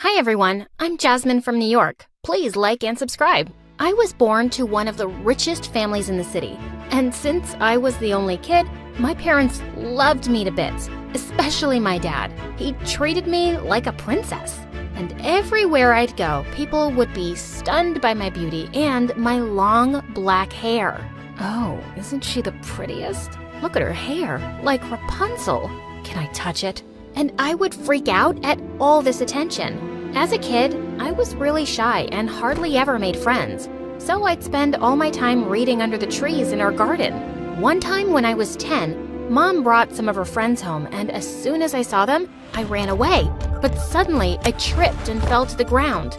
Hi everyone, I'm Jasmine from New York. Please like and subscribe. I was born to one of the richest families in the city, and since I was the only kid, my parents loved me to bits, especially my dad. He treated me like a princess. And everywhere I'd go, people would be stunned by my beauty and my long black hair. Oh, isn't she the prettiest? Look at her hair, like Rapunzel. Can I touch it? And I would freak out at all this attention. As a kid, I was really shy and hardly ever made friends. So I'd spend all my time reading under the trees in our garden. One time when I was 10, Mom brought some of her friends home, and as soon as I saw them, I ran away. But suddenly, I tripped and fell to the ground.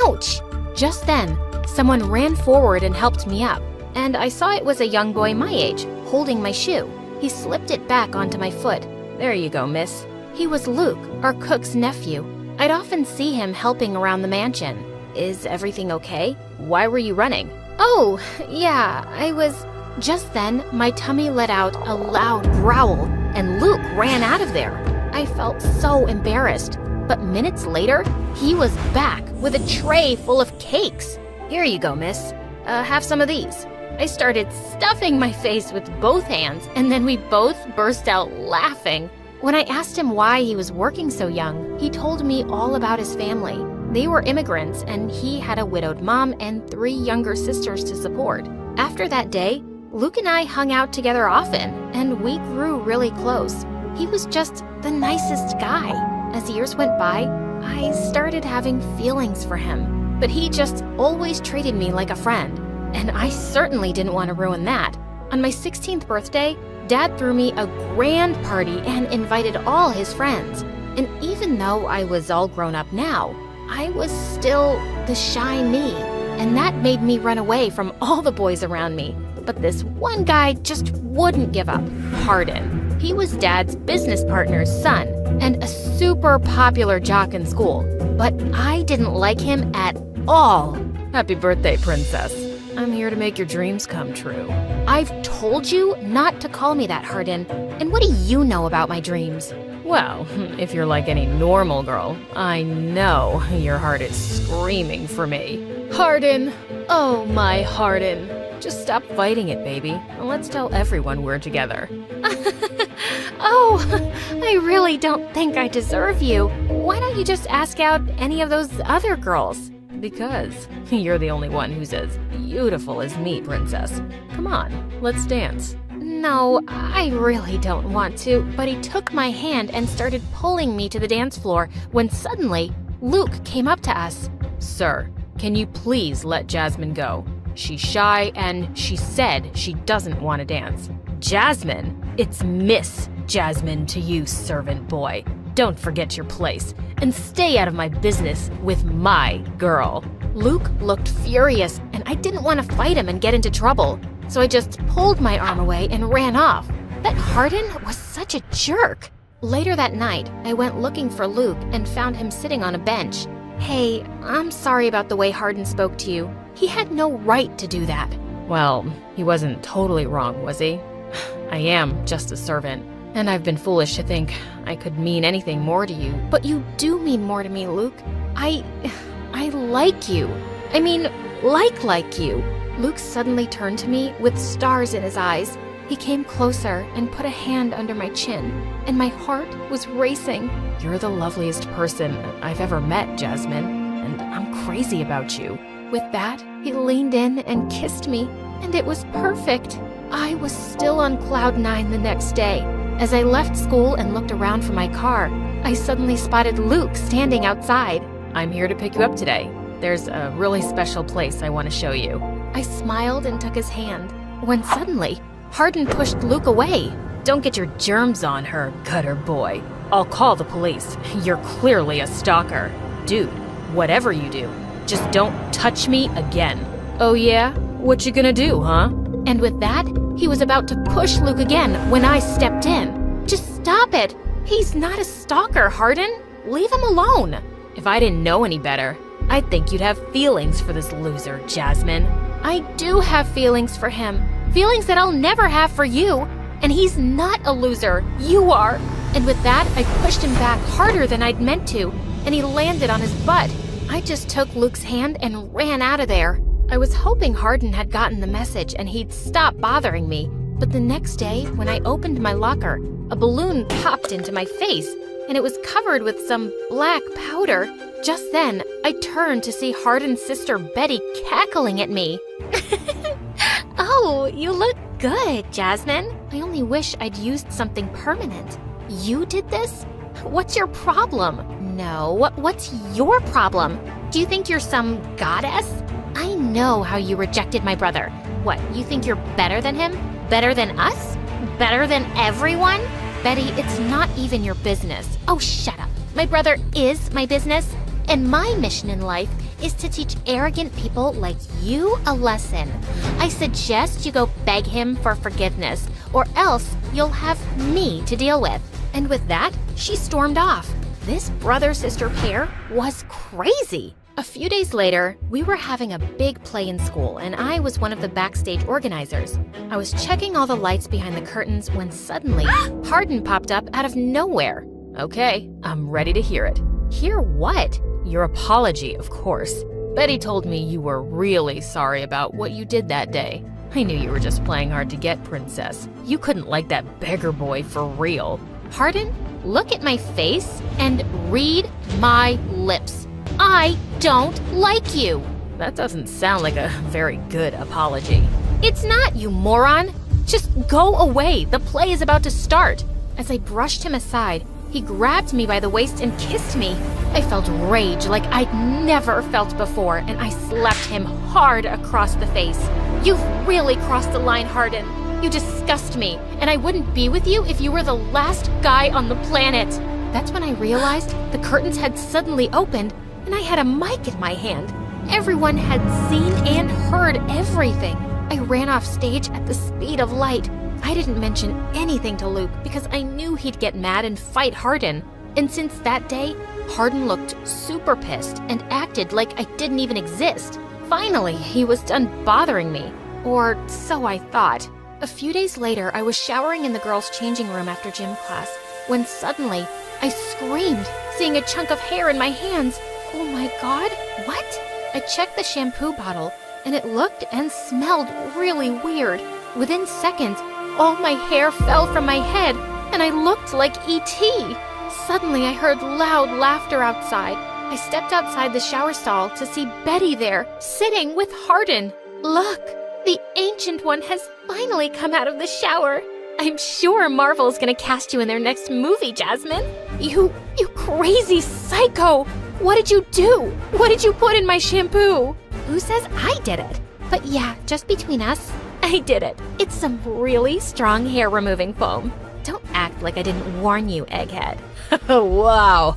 Ouch! Just then, someone ran forward and helped me up, and I saw it was a young boy my age, holding my shoe. He slipped it back onto my foot. There you go, miss. He was Luke, our cook's nephew. I'd often see him helping around the mansion. Is everything okay? Why were you running? Oh, yeah, I was... Just then, my tummy let out a loud growl, and Luke ran out of there. I felt so embarrassed, but minutes later, he was back with a tray full of cakes. Here you go, miss. Have some of these. I started stuffing my face with both hands, and then we both burst out laughing. When I asked him why he was working so young, he told me all about his family. They were immigrants, and he had a widowed mom and 3 younger sisters to support. After that day, Luke and I hung out together often, and we grew really close. He was just the nicest guy. As years went by, I started having feelings for him, but he just always treated me like a friend, and I certainly didn't want to ruin that. On my 16th birthday, Dad threw me a grand party and invited all his friends. And even though I was all grown up now, I was still the shy me, and that made me run away from all the boys around me. But this one guy just wouldn't give up, Hardin. He was Dad's business partner's son and a super popular jock in school. But I didn't like him at all. Happy birthday, princess. I'm here to make your dreams come true. I've told you not to call me that, Hardin. And what do you know about my dreams? Well, if you're like any normal girl, I know your heart is screaming for me. Hardin! Oh, my Hardin. Just stop fighting it, baby, and let's tell everyone we're together. Oh, I really don't think I deserve you. Why don't you just ask out any of those other girls? Because you're the only one who's as beautiful as me, princess. Come on, let's dance. No, I really don't want to, but he took my hand and started pulling me to the dance floor when suddenly Luke came up to us. Sir, can you please let Jasmine go? She's shy and she said she doesn't want to dance. Jasmine? It's Miss Jasmine to you, servant boy. Don't forget your place and stay out of my business with my girl. Luke looked furious and I didn't want to fight him and get into trouble. So I just pulled my arm away and ran off. That Hardin was such a jerk. Later that night, I went looking for Luke and found him sitting on a bench. Hey, I'm sorry about the way Hardin spoke to you. He had no right to do that. Well, he wasn't totally wrong, was he? I am just a servant, and I've been foolish to think I could mean anything more to you. But you do mean more to me, Luke. I like you. I mean, like you. Luke suddenly turned to me with stars in his eyes. He came closer and put a hand under my chin, and my heart was racing. You're the loveliest person I've ever met, Jasmine, and I'm crazy about you. With that, he leaned in and kissed me, and it was perfect. I was still on cloud 9 the next day. As I left school and looked around for my car, I suddenly spotted Luke standing outside. I'm here to pick you up today. There's a really special place I want to show you. I smiled and took his hand, when suddenly, Hardin pushed Luke away. Don't get your germs on her, gutter boy. I'll call the police. You're clearly a stalker. Dude, whatever you do, just don't touch me again. Oh yeah? What you gonna do, huh? And with that, he was about to push Luke again when I stepped in. Just stop it. He's not a stalker, Hardin. Leave him alone. If I didn't know any better, I'd think you'd have feelings for this loser, Jasmine. I do have feelings for him. Feelings that I'll never have for you. And he's not a loser. You are. And with that, I pushed him back harder than I'd meant to. and he landed on his butt. I just took Luke's hand and ran out of there. I was hoping Hardin had gotten the message and he'd stop bothering me. But the next day, when I opened my locker, a balloon popped into my face, and it was covered with some black powder. Just then, I turned to see Hardin's sister Betty cackling at me. Oh, you look good, Jasmine. I only wish I'd used something permanent. You did this? What's your problem? No, what's your problem? Do you think you're some goddess? I know how you rejected my brother. What, you think you're better than him? Better than us? Better than everyone? Betty, it's not even your business. Oh, shut up. My brother is my business, and my mission in life is to teach arrogant people like you a lesson. I suggest you go beg him for forgiveness, or else you'll have me to deal with. And with that, she stormed off. This brother-sister pair was crazy. A few days later, we were having a big play in school, and I was one of the backstage organizers. I was checking all the lights behind the curtains when suddenly, Hardin popped up out of nowhere. Okay, I'm ready to hear it. Hear what? Your apology, of course. Betty told me you were really sorry about what you did that day. I knew you were just playing hard to get, Princess. You couldn't like that beggar boy for real. Hardin, look at my face and read my lips. I don't like you. That doesn't sound like a very good apology. It's not, you moron. Just go away. The play is about to start. As I brushed him aside, he grabbed me by the waist and kissed me. I felt rage like I'd never felt before, and I slapped him hard across the face. You've really crossed the line, Hardin. You disgust me, and I wouldn't be with you if you were the last guy on the planet. That's when I realized the curtains had suddenly opened, and I had a mic in my hand. Everyone had seen and heard everything. I ran off stage at the speed of light. I didn't mention anything to Luke because I knew he'd get mad and fight Hardin. And since that day, Hardin looked super pissed and acted like I didn't even exist. Finally, he was done bothering me. Or so I thought. A few days later, I was showering in the girls' changing room after gym class when suddenly I screamed, seeing a chunk of hair in my hands. Oh my God, what? I checked the shampoo bottle, and it looked and smelled really weird. Within seconds, all my hair fell from my head, and I looked like E.T. Suddenly, I heard loud laughter outside. I stepped outside the shower stall to see Betty there, sitting with Hardin. Look, the Ancient One has finally come out of the shower. I'm sure Marvel's gonna cast you in their next movie, Jasmine. You crazy psycho! What did you do? What did you put in my shampoo? Who says I did it? But yeah, just between us, I did it. It's some really strong hair removing foam. Don't act like I didn't warn you, egghead. Wow,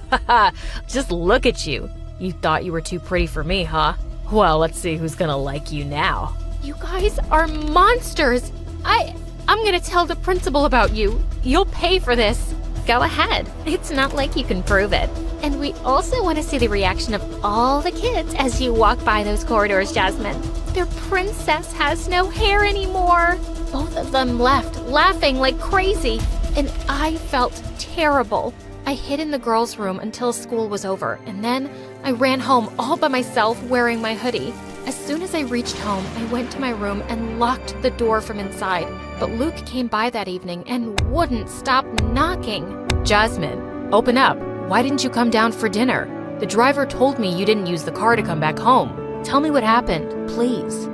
just look at you. You thought you were too pretty for me, huh? Well, let's see who's gonna like you now. You guys are monsters. I'm gonna tell the principal about you. You'll pay for this. Go ahead. It's not like you can prove it. And we also want to see the reaction of all the kids as you walk by those corridors, Jasmine. Their princess has no hair anymore. Both of them left, laughing like crazy, and I felt terrible. I hid in the girls' room until school was over, and then I ran home all by myself wearing my hoodie. As soon as I reached home, I went to my room and locked the door from inside. But Luke came by that evening and wouldn't stop knocking. Jasmine, open up. Why didn't you come down for dinner? The driver told me you didn't use the car to come back home. Tell me what happened, please.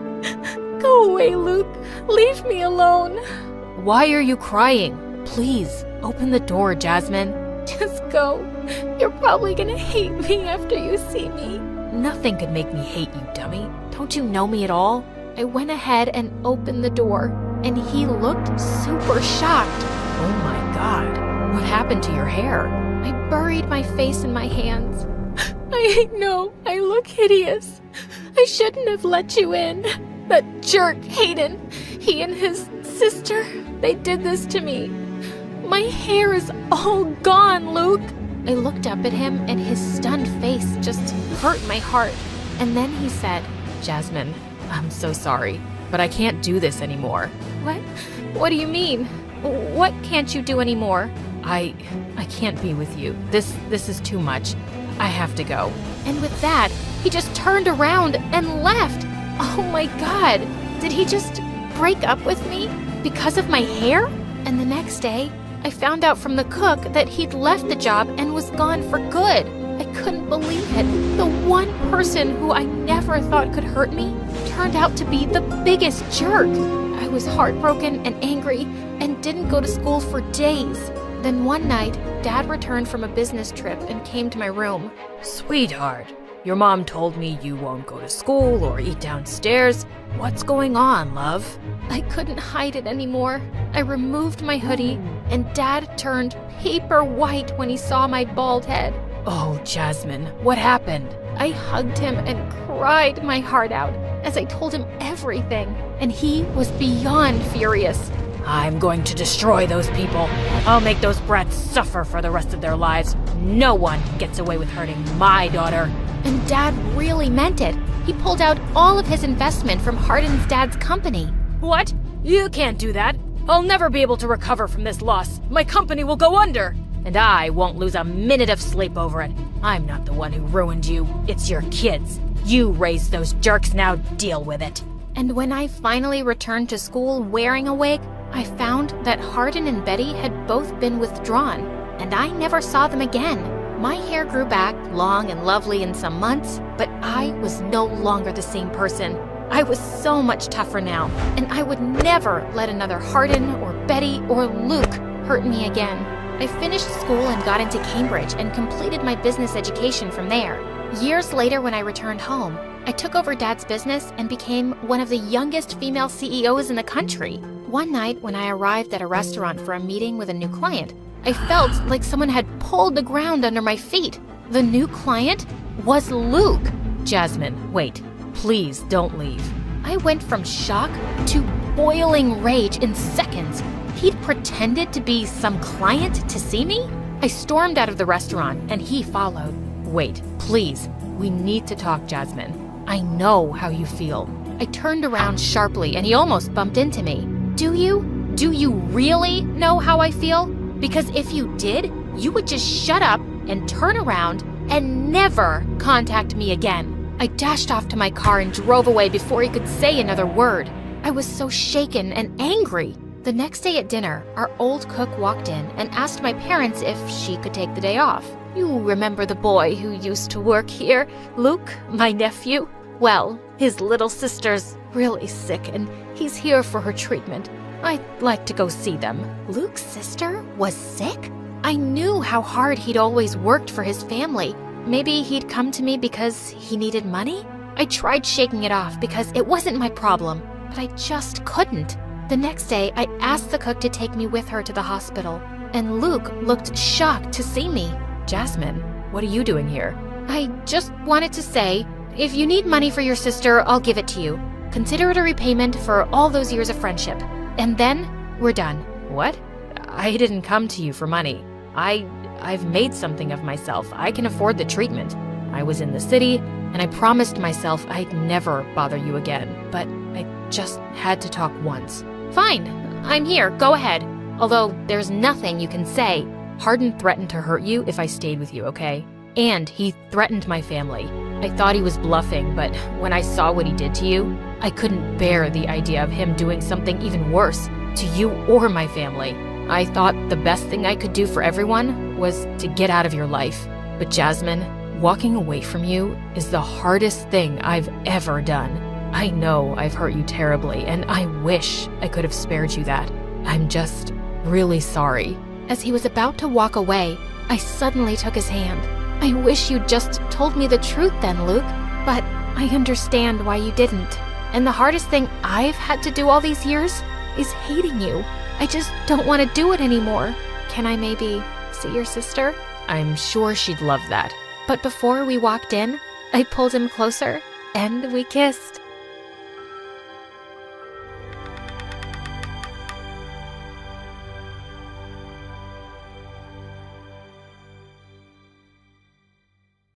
Go away, Luke. Leave me alone. Why are you crying? Please, open the door, Jasmine. Just go. You're probably gonna hate me after you see me. Nothing could make me hate you, dummy. Don't you know me at all? I went ahead and opened the door, and he looked super shocked. Oh my God, what happened to your hair? I buried my face in my hands. I know, I look hideous. I shouldn't have let you in. That jerk, Hayden, he and his sister, they did this to me. My hair is all gone, Luke. I looked up at him, and his stunned face just hurt my heart. And then he said, Jasmine, I'm so sorry, but I can't do this anymore. What? What do you mean? What can't you do anymore? I can't be with you. This is too much. I have to go." And with that, he just turned around and left. Oh my God, did he just break up with me because of my hair? And the next day, I found out from the cook that he'd left the job and was gone for good. I couldn't believe it. The one person who I never thought could hurt me turned out to be the biggest jerk. I was heartbroken and angry and didn't go to school for days. Then one night, Dad returned from a business trip and came to my room. "Sweetheart, your mom told me you won't go to school or eat downstairs. What's going on, love?" I couldn't hide it anymore. I removed my hoodie, and Dad turned paper white when he saw my bald head. "Oh, Jasmine, what happened?" I hugged him and cried my heart out as I told him everything, and he was beyond furious. "I'm going to destroy those people. I'll make those brats suffer for the rest of their lives. No one gets away with hurting my daughter." And Dad really meant it. He pulled out all of his investment from Hardin's dad's company. "What? You can't do that. I'll never be able to recover from this loss. My company will go under. And I won't lose a minute of sleep over it. I'm not the one who ruined you. It's your kids. You raised those jerks, now deal with it." And when I finally returned to school wearing a wig, I found that Hardin and Betty had both been withdrawn, and I never saw them again. My hair grew back long and lovely in some months, but I was no longer the same person. I was so much tougher now, and I would never let another Hardin or Betty or Luke hurt me again. I finished school and got into Cambridge and completed my business education from there. Years later, when I returned home, I took over Dad's business and became one of the youngest female CEOs in the country. One night, when I arrived at a restaurant for a meeting with a new client, I felt like someone had pulled the ground under my feet. The new client was Luke. "Jasmine, wait. Please don't leave." I went from shock to boiling rage in seconds. He'd pretended to be some client to see me? I stormed out of the restaurant, and he followed. "Wait, please. We need to talk, Jasmine. I know how you feel." I turned around sharply, and he almost bumped into me. Do you? Do you really know how I feel? Because if you did, you would just shut up and turn around and never contact me again. I dashed off to my car and drove away before he could say another word. I was so shaken and angry. The next day at dinner, our old cook walked in and asked my parents if she could take the day off. "You remember the boy who used to work here, Luke, my nephew? Well, his little sister's really sick and he's here for her treatment. I'd like to go see them." Luke's sister was sick? I knew how hard he'd always worked for his family. Maybe he'd come to me because he needed money? I tried shaking it off because it wasn't my problem, but I just couldn't. The next day, I asked the cook to take me with her to the hospital, and Luke looked shocked to see me. "Jasmine, what are you doing here?" "I just wanted to say, if you need money for your sister, I'll give it to you. Consider it a repayment for all those years of friendship. And then, we're done." "What? I didn't come to you for money. I've made something of myself. I can afford the treatment. I was in the city, and I promised myself I'd never bother you again. But I just had to talk once." "Fine, I'm here, go ahead. Although there's nothing you can say." Hardin threatened to hurt you if I stayed with you, okay? And he threatened my family. I thought he was bluffing, but when I saw what he did to you, I couldn't bear the idea of him doing something even worse to you or my family. I thought the best thing I could do for everyone was to get out of your life. But Jasmine, walking away from you is the hardest thing I've ever done. I know I've hurt you terribly, and I wish I could have spared you that. I'm just really sorry. As he was about to walk away, I suddenly took his hand. "I wish you'd just told me the truth then, Luke. But I understand why you didn't. And the hardest thing I've had to do all these years is hating you. I just don't want to do it anymore. Can I maybe see your sister?" I'm sure she'd love that. But before we walked in, I pulled him closer and we kissed.